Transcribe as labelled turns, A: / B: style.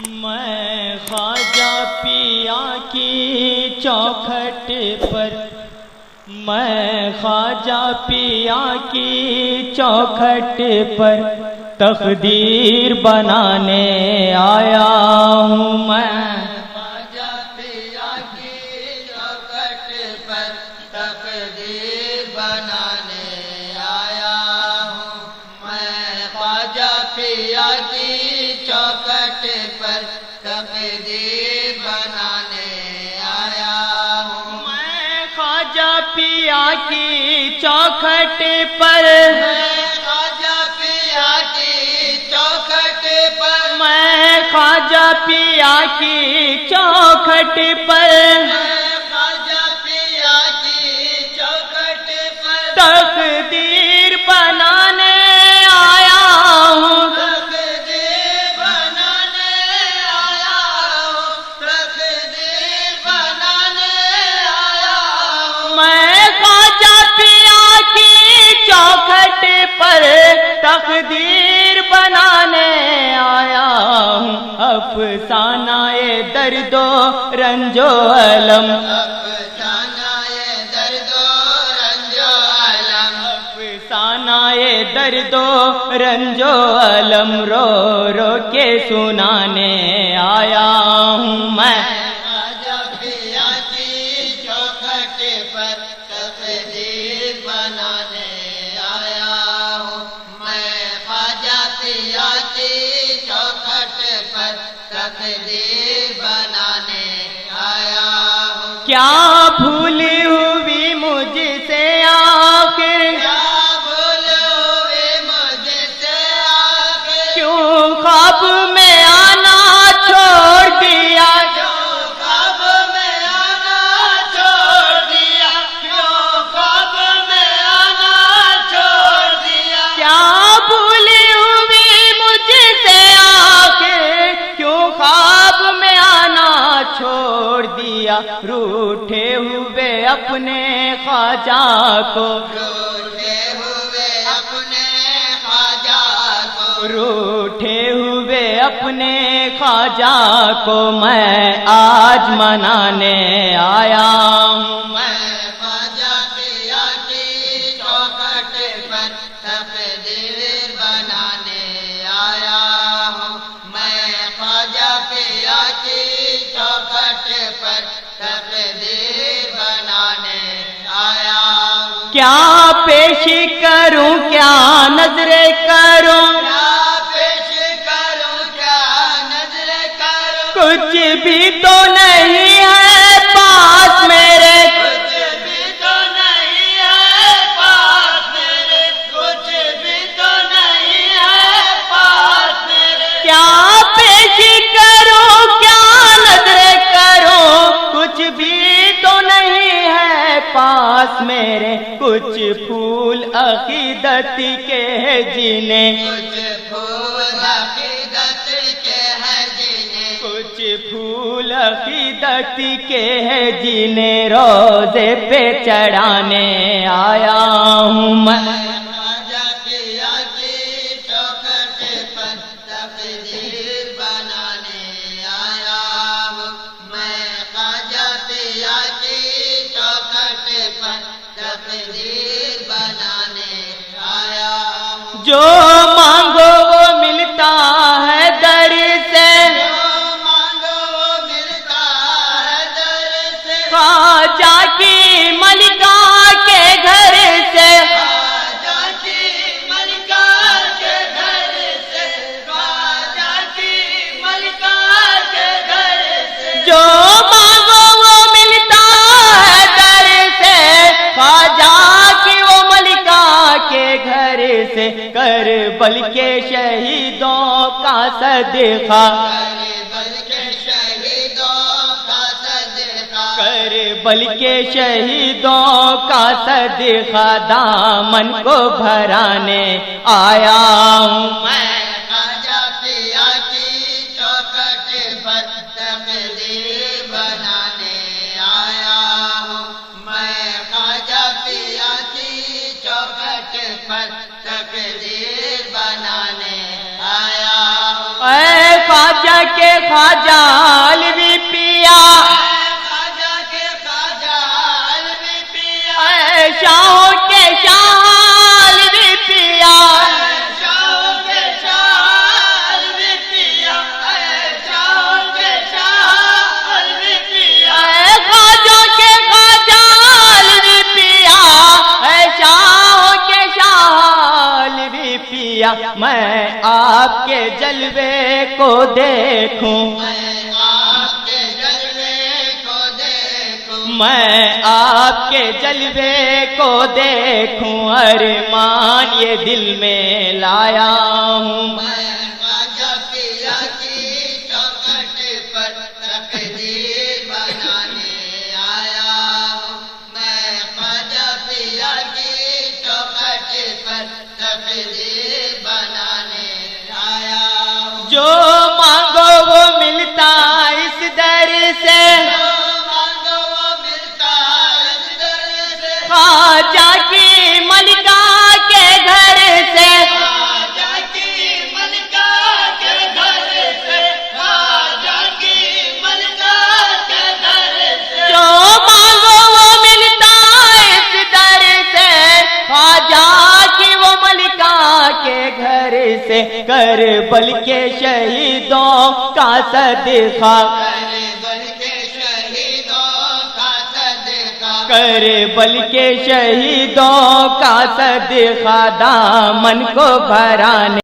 A: میں خواجہ پیا کی چوکھٹ پر، میں خواجہ پیا کی چوکھٹ پر تقدیر بنانے آیا ہوں۔ میں
B: خواجہ پیا کی چوکھٹ پر تقدیر بنانے آیا ہوں۔ میں خواجہ پیا کی چوکھٹ پر تقدیر بنانے آیا ہوں۔
A: میں خواجہ پیا کی چوکھٹ پر، میں خواجہ پیا کی چوکھٹ پر تقدیر بنانے آیا ہوں۔ میں خواجہ پیا کی چوکھٹ پر تقدیر بنانے آیا ہوں۔ افسانہ درد و رنج و الم، افسانہ درد و رنج و الم رو رو کے سنانے آیا ہوں۔ میں
B: خواجہ پیا کی چوکھٹ پر تقدیر بنانے آیا ہوں۔ میں خواجہ پیا کی چوکھٹ پر تقدیر بنانے آیا ہوں۔
A: کیا بھولی ہوئی مجھ سے آخر، کیوں خواب میں آنا چھوڑ دیا، کیا بھولی ہوئی مجھ سے آخر، کیوں خواب میں آنا چھوڑ دیا، روٹھے ہوئے اپنے خواجہ کو، روٹھے ہوئے اپنے خواجہ کو میں آج منانے آیا ہوں۔
B: میں خواجہ پیا کی چوکھٹ پر تقدیر بنانے آیا ہوں۔ میں خواجہ پیا کی چوکھٹ پر تقدیر بنانے آیا ہوں۔
A: کیا پیش کروں، کیا نظر کروں، کچھ بھی تو نہیں ہے پاس میرے،
B: کچھ بھی تو نہیں ہے پاس میرے، کچھ بھی تو نہیں ہے پاس میرے۔
A: کیا پیش کروں، کیا نظر کروں، کچھ بھی تو نہیں ہے پاس میرے، کچھ پھول عقیدت کے ہیں جنہیں،
B: کچھ پھول عقیدت کے ہیں جنہیں،
A: کچھ پھول عقیدت کے ہیں جنہیں روزے پہ چڑھانے آیا ہوں۔ میں
B: خواجہ پیا کی چوکھٹ پر تقدیر بنانے آیا ہوں۔ میں خواجہ پیا کی چوکھٹ پر تقدیر بنانے آیا ہوں۔
A: جو مانگو وہ ملتا ہے در سے، خواجہ کی ملکہ کے گھر سے،
B: خواجہ کی ملکہ کے گھر سے، خواجہ کی ملکہ کے گھر سے،
A: جو مانگو وہ ملتا ہے در سے، خواجہ کی وہ ملکہ کے گھر سے، کربل کے شہیدوں کا صدقہ، کربل کے شہیدوں کا صدقہ دامن کو بھرانے آیا ہوں۔
B: میں خواجہ پیا کی چوکھٹ پر تقدیر بنانے آیا ہوں۔ میں خواجہ پیا کی چوکھٹ پر تقدیر بنانے آیا ہوں۔
A: اے خواجہ خواجہ کے خواجہ علوی پیا،
B: خواجہ کے خواجہ علوی پیا،
A: شاہوں کے شاہ علوی پیا،
B: شاہوں کے شاہ علوی پیا، شاہوں کے شاہ علوی پیا،
A: خواجوں کے خواجہ علوی پیا، شاہوں کے شاہ علوی پیا، میں آپ کے جلوے کو دیکھوں،
B: میں آپ کے جلوے کو دیکھوں،
A: میں آپ کے جلوے کو دیکھوں، ارمان یہ دل میں لایا ہوں،
B: میں خواجہ پیا کی چوکھٹ پر تقدیر بنانے آیا ہوں، میں خواجہ پیا کی چوکھٹ پر تقدیر بنانے آیا ہوں،
A: جو مانگو وہ ملتا اس در سے،
B: جو مانگو وہ ملتا اس در سے،
A: خواجہ کی ملکہ کے گھر سے،
B: خواجہ کی ملکہ کے گھر سے، خواجہ کی ملکہ کے گھر سے،
A: جو مانگو وہ ملتا اس در سے، خواجہ کی وہ ملکہ کے گھر سے، کربل کے شہیدوں کا صدقہ،
B: کربل کے شہیدوں کا صدقہ،
A: کربل کے شہیدوں کا صدقہ، دامن کو بھرانے